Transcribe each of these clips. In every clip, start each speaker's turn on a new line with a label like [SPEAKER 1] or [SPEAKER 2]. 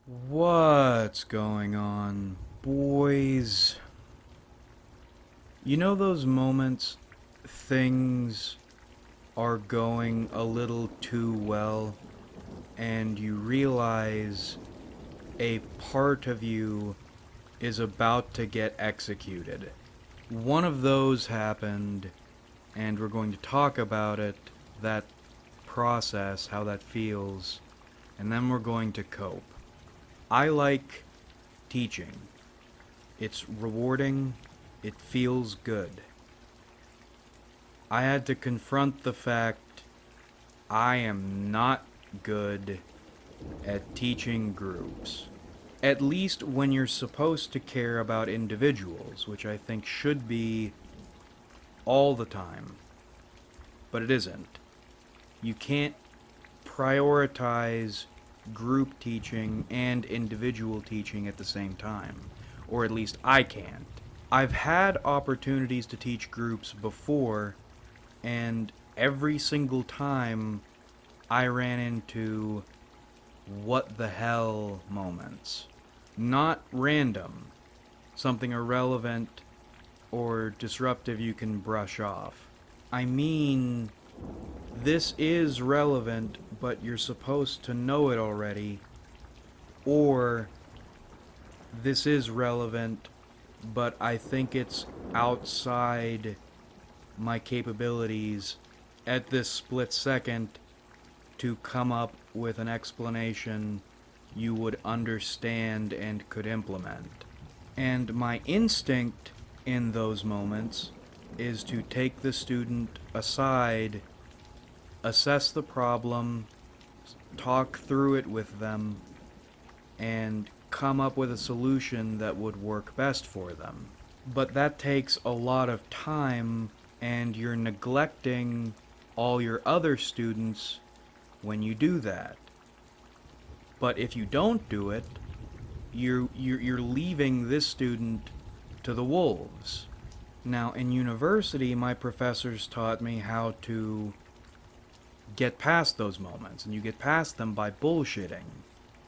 [SPEAKER 1] What's going on, boys? You know those moments things are going a little too well, and you realize a part of you is about to get executed? One of those happened, and we're going to talk about it, that process, how that feels, and then we're going to cope. I like teaching. It's rewarding. It feels good. I had to confront the fact I am not good at teaching groups. At least when you're supposed to care about individuals, which I think should be all the time. But it isn't. You can't prioritize group teaching and individual teaching at the same time. Or at least I can't. I've had opportunities to teach groups before, and every single time I ran into what the hell moments. Not random, something irrelevant or disruptive you can brush off. I mean, this is relevant, but you're supposed to know it already, or this is relevant, but I think it's outside my capabilities at this split second to come up with an explanation you would understand and could implement. And my instinct in those moments is to take the student aside, assess the problem, talk through it with them, and come up with a solution that would work best for them. But that takes a lot of time, and you're neglecting all your other students when you do that. But if you don't do it, you're leaving this student to the wolves. Now, in university, my professors taught me how to get past those moments, and you get past them by bullshitting.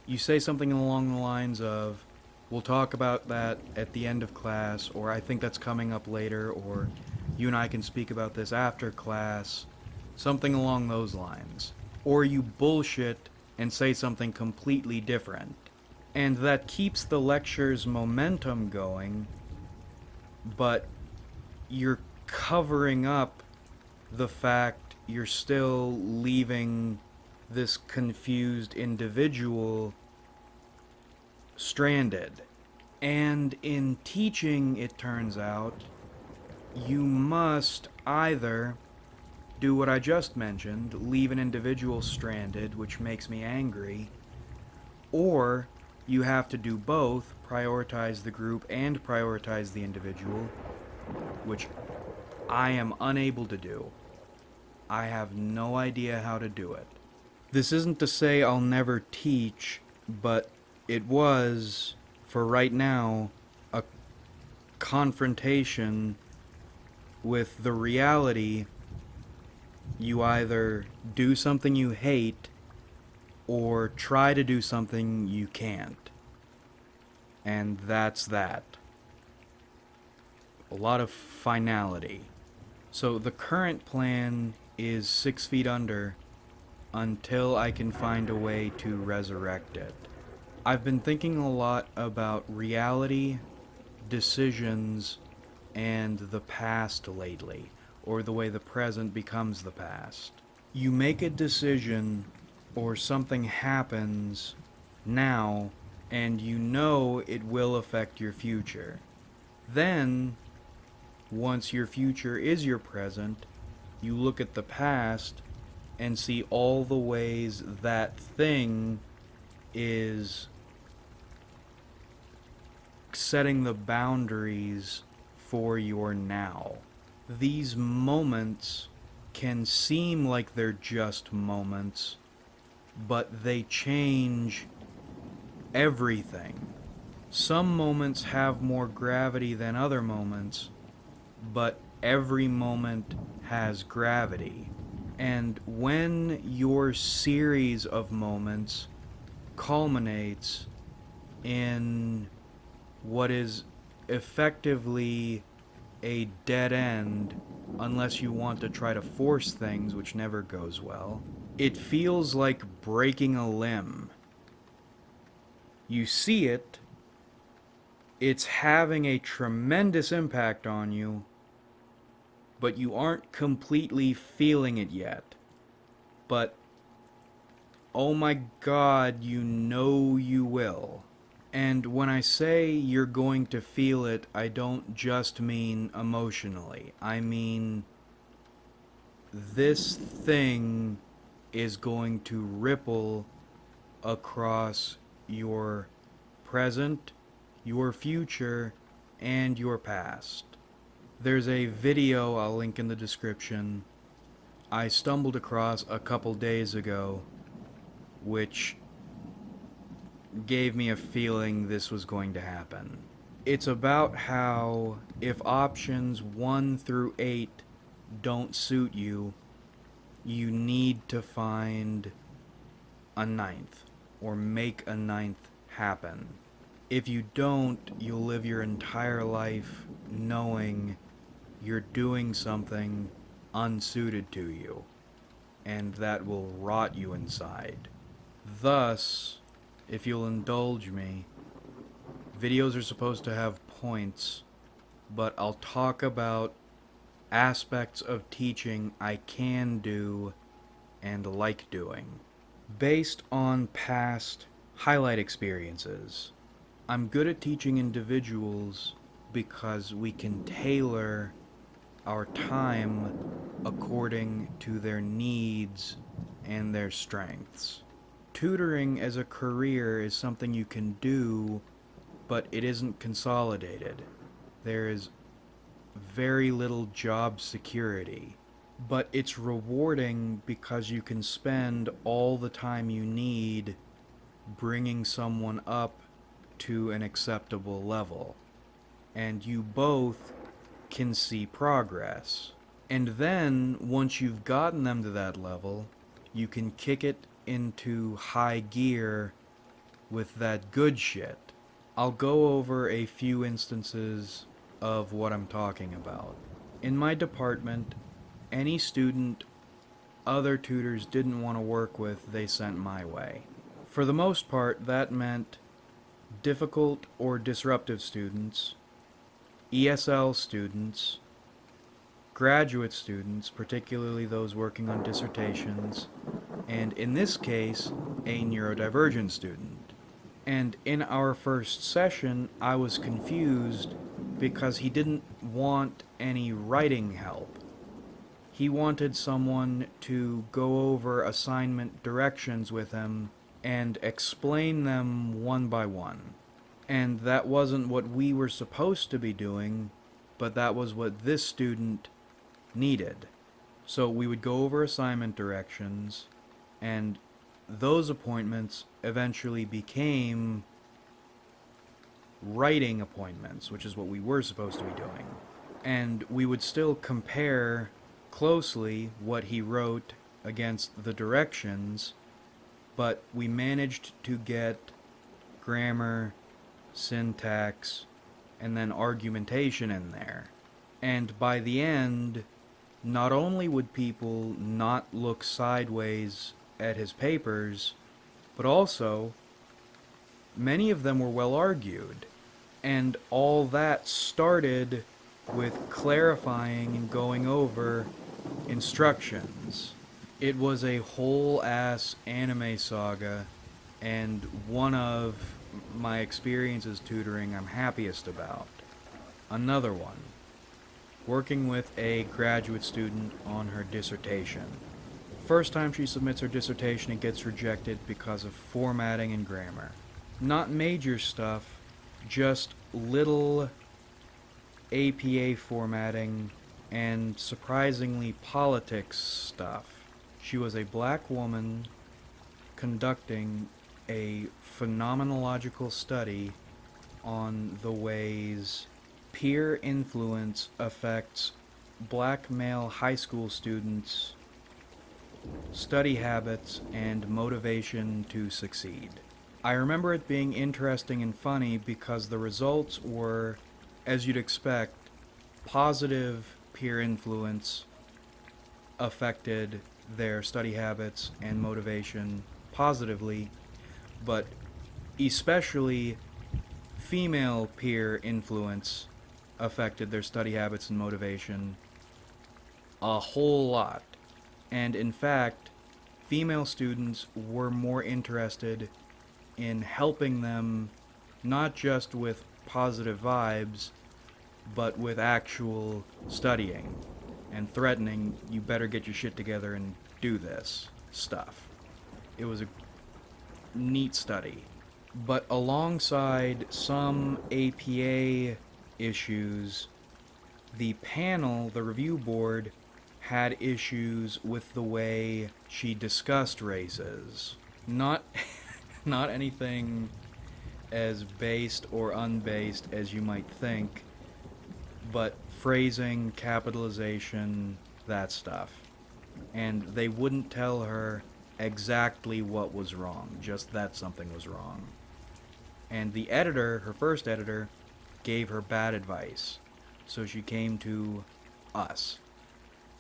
[SPEAKER 1] You say something along the lines of, we'll talk about that at the end of class, or I think that's coming up later, or you and I can speak about this after class, something along those lines. Or you bullshit and say something completely different. And that keeps the lecture's momentum going, but you're covering up the fact you're still leaving this confused individual stranded. And in teaching, it turns out, you must either do what I just mentioned, leave an individual stranded, which makes me angry, or you have to do both, prioritize the group and prioritize the individual, which I am unable to do. I have no idea how to do it. This isn't to say I'll never teach, but it was, for right now, a confrontation with the reality you either do something you hate or try to do something you can't. And that's that. A lot of finality. So the current plan is 6 feet under until I can find a way to resurrect it. I've been thinking a lot about reality, decisions, and the past lately, or the way the present becomes the past. You make a decision or something happens now, and you know it will affect your future. Then, once your future is your present, you look at the past and see all the ways that thing is setting the boundaries for your now. These moments can seem like they're just moments, but they change everything. Some moments have more gravity than other moments, but every moment has gravity. And when your series of moments culminates in what is effectively a dead end unless you want to try to force things, which never goes well. It feels like breaking a limb. You see it, it's having a tremendous impact on you, but you aren't completely feeling it yet. But, oh my god, you know you will. And when I say you're going to feel it, I don't just mean emotionally. I mean, this thing is going to ripple across your present, your future, and your past. There's a video I'll link in the description I stumbled across a couple days ago, which gave me a feeling this was going to happen. It's about how if options 1 through 8 don't suit you, you need to find a ninth, or make a ninth happen. If you don't, you'll live your entire life knowing you're doing something unsuited to you, and that will rot you inside. Thus, if you'll indulge me, videos are supposed to have points, but I'll talk about aspects of teaching I can do and like doing, based on past highlight experiences. I'm good at teaching individuals because we can tailor our time according to their needs and their strengths. Tutoring as a career is something you can do, but it isn't consolidated. There is very little job security, but it's rewarding because you can spend all the time you need bringing someone up to an acceptable level, and you both can see progress. And then, once you've gotten them to that level, you can kick it into high gear with that good shit. I'll go over a few instances of what I'm talking about. In my department, any student other tutors didn't want to work with, they sent my way. For the most part, that meant difficult or disruptive students, ESL students, graduate students, particularly those working on dissertations, and in this case, a neurodivergent student. And in our first session, I was confused because he didn't want any writing help. He wanted someone to go over assignment directions with him and explain them one by one. And that wasn't what we were supposed to be doing, but that was what this student needed. So we would go over assignment directions, and those appointments eventually became writing appointments, which is what we were supposed to be doing. And we would still compare closely what he wrote against the directions, but we managed to get grammar, syntax, and then argumentation in there. And by the end, not only would people not look sideways at his papers, but also many of them were well argued. And all that started with clarifying and going over instructions. It was a whole ass anime saga, and one of my experiences tutoring I'm happiest about. Another one, working with a graduate student on her dissertation. First time she submits her dissertation, it gets rejected because of formatting and grammar. Not major stuff, just little APA formatting and surprisingly politics stuff. She was a black woman conducting a phenomenological study on the ways peer influence affects black male high school students' study habits and motivation to succeed. I remember it being interesting and funny because the results were, as you'd expect, positive peer influence affected their study habits and motivation positively, but especially female peer influence affected their study habits and motivation a whole lot. And in fact, female students were more interested in helping them not just with positive vibes, but with actual studying and threatening, you better get your shit together and do this stuff. It was a neat study. But alongside some APA issues, the panel, the review board, had issues with the way she discussed races. Not not anything as based or unbased as you might think, but phrasing, capitalization, that stuff. And they wouldn't tell her exactly what was wrong, just that something was wrong. And the editor, her first editor, gave her bad advice. So she came to us.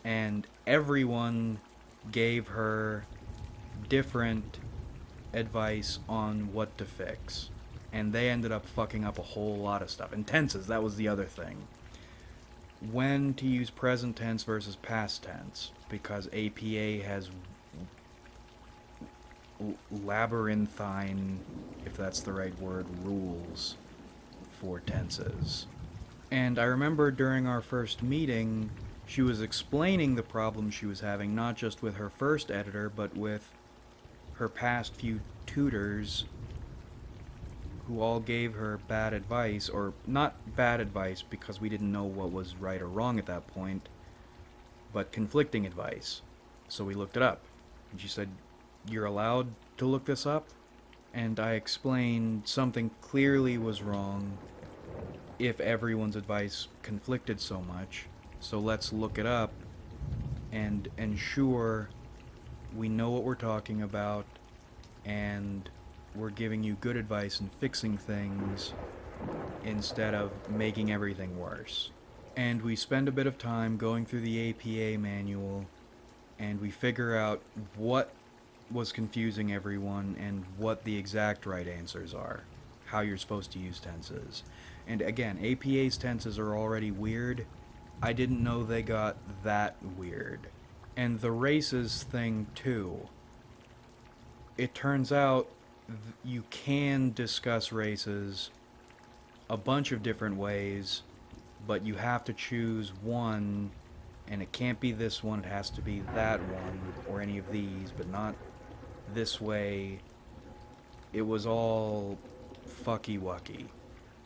[SPEAKER 1] And everyone gave her different advice on what to fix. And they ended up fucking up a whole lot of stuff. And tenses, that was the other thing. When to use present tense versus past tense, because APA has labyrinthine, if that's the right word, rules for tenses. And I remember during our first meeting, she was explaining the problem she was having, not just with her first editor, but with her past few tutors who all gave her bad advice, or not bad advice because we didn't know what was right or wrong at that point, but conflicting advice. So we looked it up. And she said, "You're allowed to look this up?" And I explained something clearly was wrong if everyone's advice conflicted so much. So let's look it up and ensure we know what we're talking about and we're giving you good advice and fixing things instead of making everything worse. And we spend a bit of time going through the APA manual and we figure out what was confusing everyone and what the exact right answers are, how you're supposed to use tenses. And again, APA's tenses are already weird. I didn't know they got that weird. And the races thing too. It turns out you can discuss races a bunch of different ways, but you have to choose one, and it can't be this one, it has to be that one, or any of these, but not this way. It was all fucky-wucky.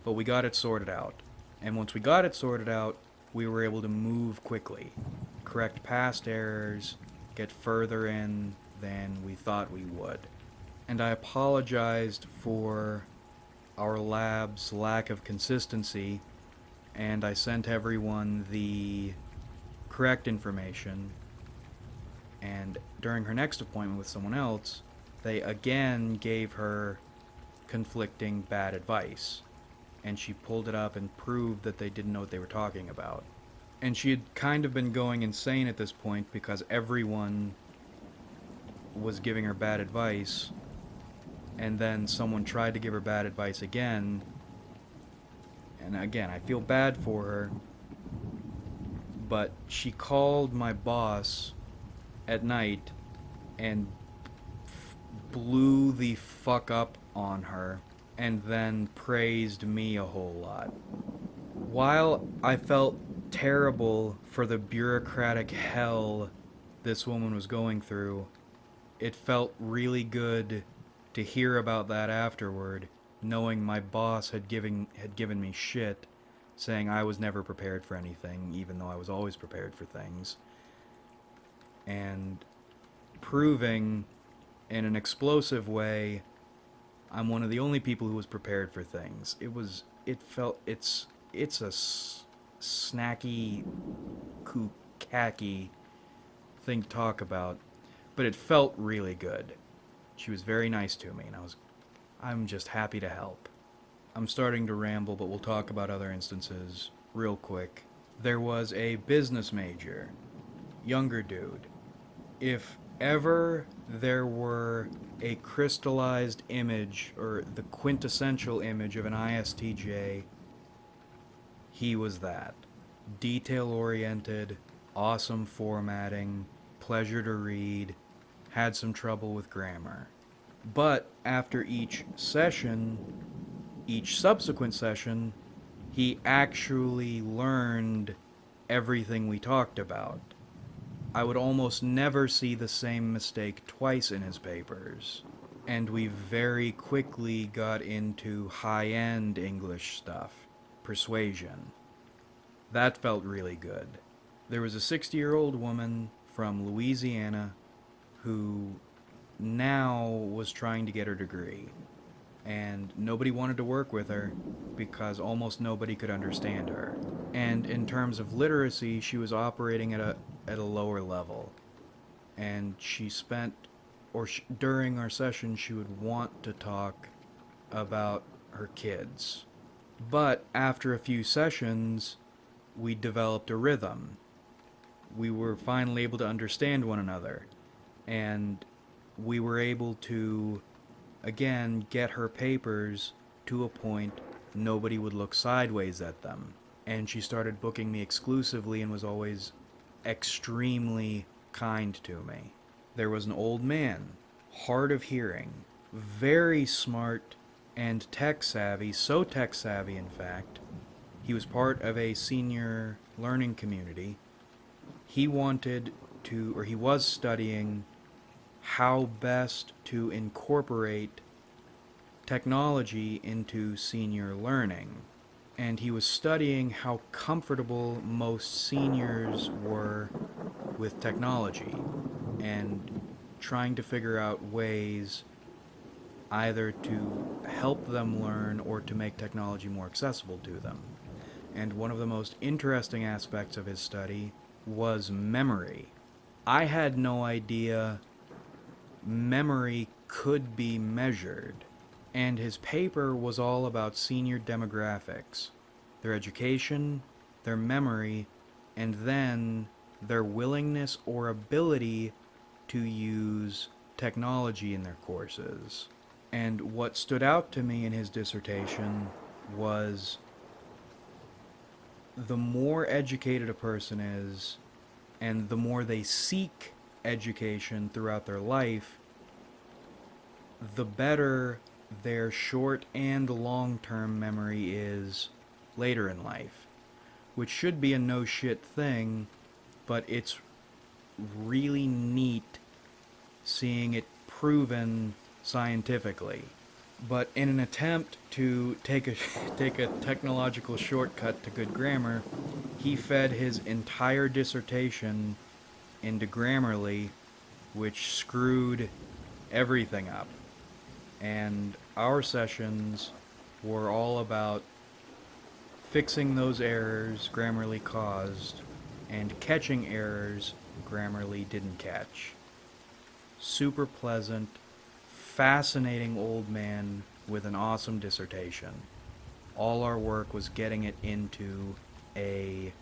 [SPEAKER 1] But we got it sorted out. And once we got it sorted out, we were able to move quickly, correct past errors, get further in than we thought we would. And I apologized for our lab's lack of consistency, and I sent everyone the correct information. And during her next appointment with someone else, they again gave her conflicting bad advice. And she pulled it up and proved that they didn't know what they were talking about. And she had kind of been going insane at this point because everyone was giving her bad advice, and then someone tried to give her bad advice again. And again, I feel bad for her, but she called my boss at night and blew the fuck up on her, and then praised me a whole lot. While I felt terrible for the bureaucratic hell this woman was going through, it felt really good to hear about that afterward, knowing my boss had given me shit, saying I was never prepared for anything, even though I was always prepared for things, and proving in an explosive way I'm one of the only people who was prepared for things. It's a snacky, kookacky thing to talk about, but it felt really good. She was very nice to me, and I was I'm just happy to help. I'm starting to ramble, but we'll talk about other instances real quick. There was a business major, younger dude. If ever there were a crystallized image, or the quintessential image of an ISTJ, he was that. Detail oriented, awesome formatting, pleasure to read, had some trouble with grammar. But after each session, each subsequent session, he actually learned everything we talked about. I would almost never see the same mistake twice in his papers. And we very quickly got into high-end English stuff. Persuasion. That felt really good. There was a 60-year-old woman from Louisiana who now was trying to get her degree. And nobody wanted to work with her because almost nobody could understand her. And in terms of literacy, she was operating at a lower level. And she spent, during our session, she would want to talk about her kids. But after a few sessions, we developed a rhythm. We were finally able to understand one another. And we were able to, again, get her papers to a point nobody would look sideways at them. And she started booking me exclusively and was always extremely kind to me. There was an old man, hard of hearing, very smart and tech savvy, so tech savvy in fact. He was part of a senior learning community. He was studying how best to incorporate technology into senior learning. And he was studying how comfortable most seniors were with technology and trying to figure out ways either to help them learn or to make technology more accessible to them. And one of the most interesting aspects of his study was memory. I had no idea memory could be measured, and his paper was all about senior demographics, their education, their memory, and then their willingness or ability to use technology in their courses. And what stood out to me in his dissertation was the more educated a person is, and the more they seek education throughout their life, the better their short and long-term memory is later in life. Which should be a no-shit thing, but it's really neat seeing it proven scientifically. But in an attempt to take a technological shortcut to good grammar, he fed his entire dissertation into Grammarly, which screwed everything up. And our sessions were all about fixing those errors Grammarly caused and catching errors Grammarly didn't catch. Super pleasant, fascinating old man with an awesome dissertation. All our work was getting it into a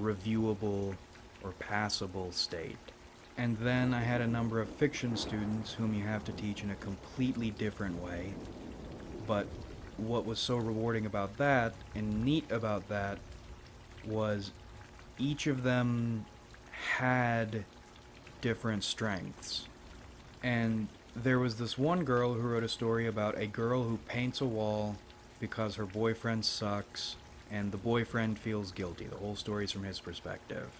[SPEAKER 1] reviewable or passable state. And then I had a number of fiction students whom you have to teach in a completely different way. But what was so rewarding about that and neat about that was each of them had different strengths. And there was this one girl who wrote a story about a girl who paints a wall because her boyfriend sucks and the boyfriend feels guilty. The whole story is from his perspective.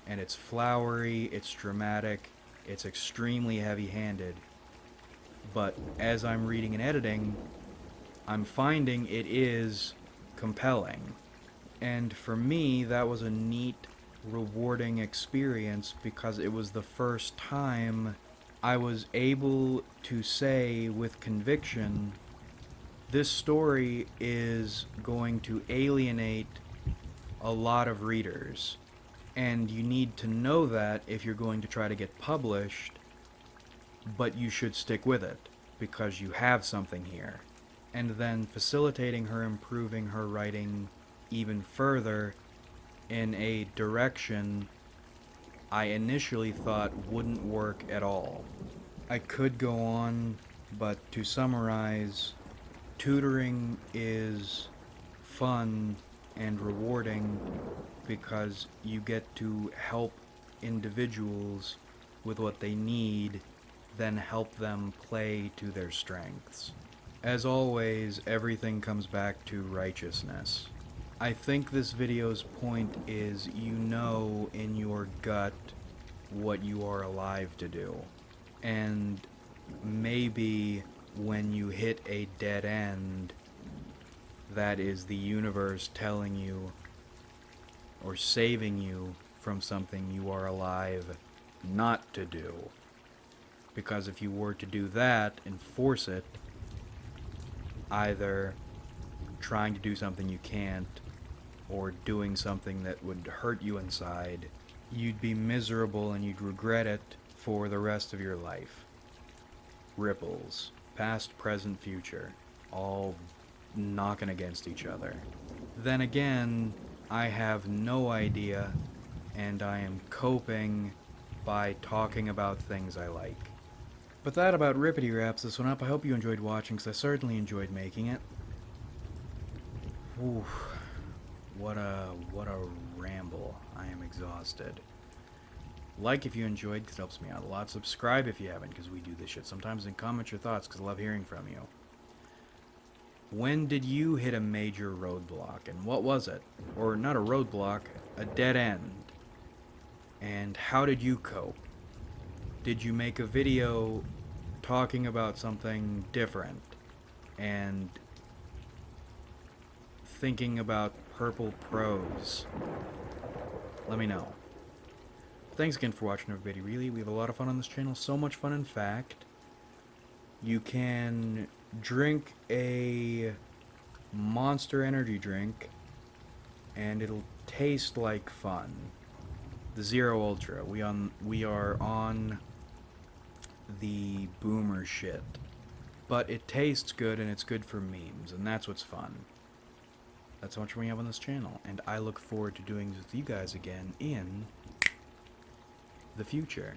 [SPEAKER 1] And it's flowery, it's dramatic, it's extremely heavy-handed. But as I'm reading and editing, I'm finding it is compelling. And for me, that was a neat, rewarding experience because it was the first time I was able to say with conviction, this story is going to alienate a lot of readers. And you need to know that if you're going to try to get published, but you should stick with it. because you have something here, and then facilitating her improving her writing even further in a direction I initially thought wouldn't work at all. I could go on, but to summarize, tutoring is fun and rewarding because you get to help individuals with what they need, then help them play to their strengths. As always, everything comes back to righteousness. I think this video's point is you know in your gut what you are alive to do. And maybe when you hit a dead end, that is the universe telling you or saving you from something you are alive not to do. Because if you were to do that and force it, either trying to do something you can't or doing something that would hurt you inside, you'd be miserable and you'd regret it for the rest of your life. Ripples, past, present, future, all knocking against each other. Then again, I have no idea, and I am coping by talking about things I like. But that about rippity wraps this one up. I hope you enjoyed watching, because I certainly enjoyed making it. Whew. What a ramble. I am exhausted. Like if you enjoyed, because it helps me out a lot. Subscribe if you haven't, because we do this shit sometimes. And comment your thoughts, because I love hearing from you. When did you hit a major roadblock, and what was it? Or not a roadblock, a dead end. And how did you cope? Did you make a video talking about something different? And thinking about purple prose? Let me know. Thanks again for watching, everybody. Really, we have a lot of fun on this channel. So much fun, in fact. You can drink a Monster energy drink, and it'll taste like fun. The Zero Ultra. We are on the boomer shit. But it tastes good, and it's good for memes, and that's what's fun. That's how much we have on this channel, and I look forward to doing this with you guys again in the future.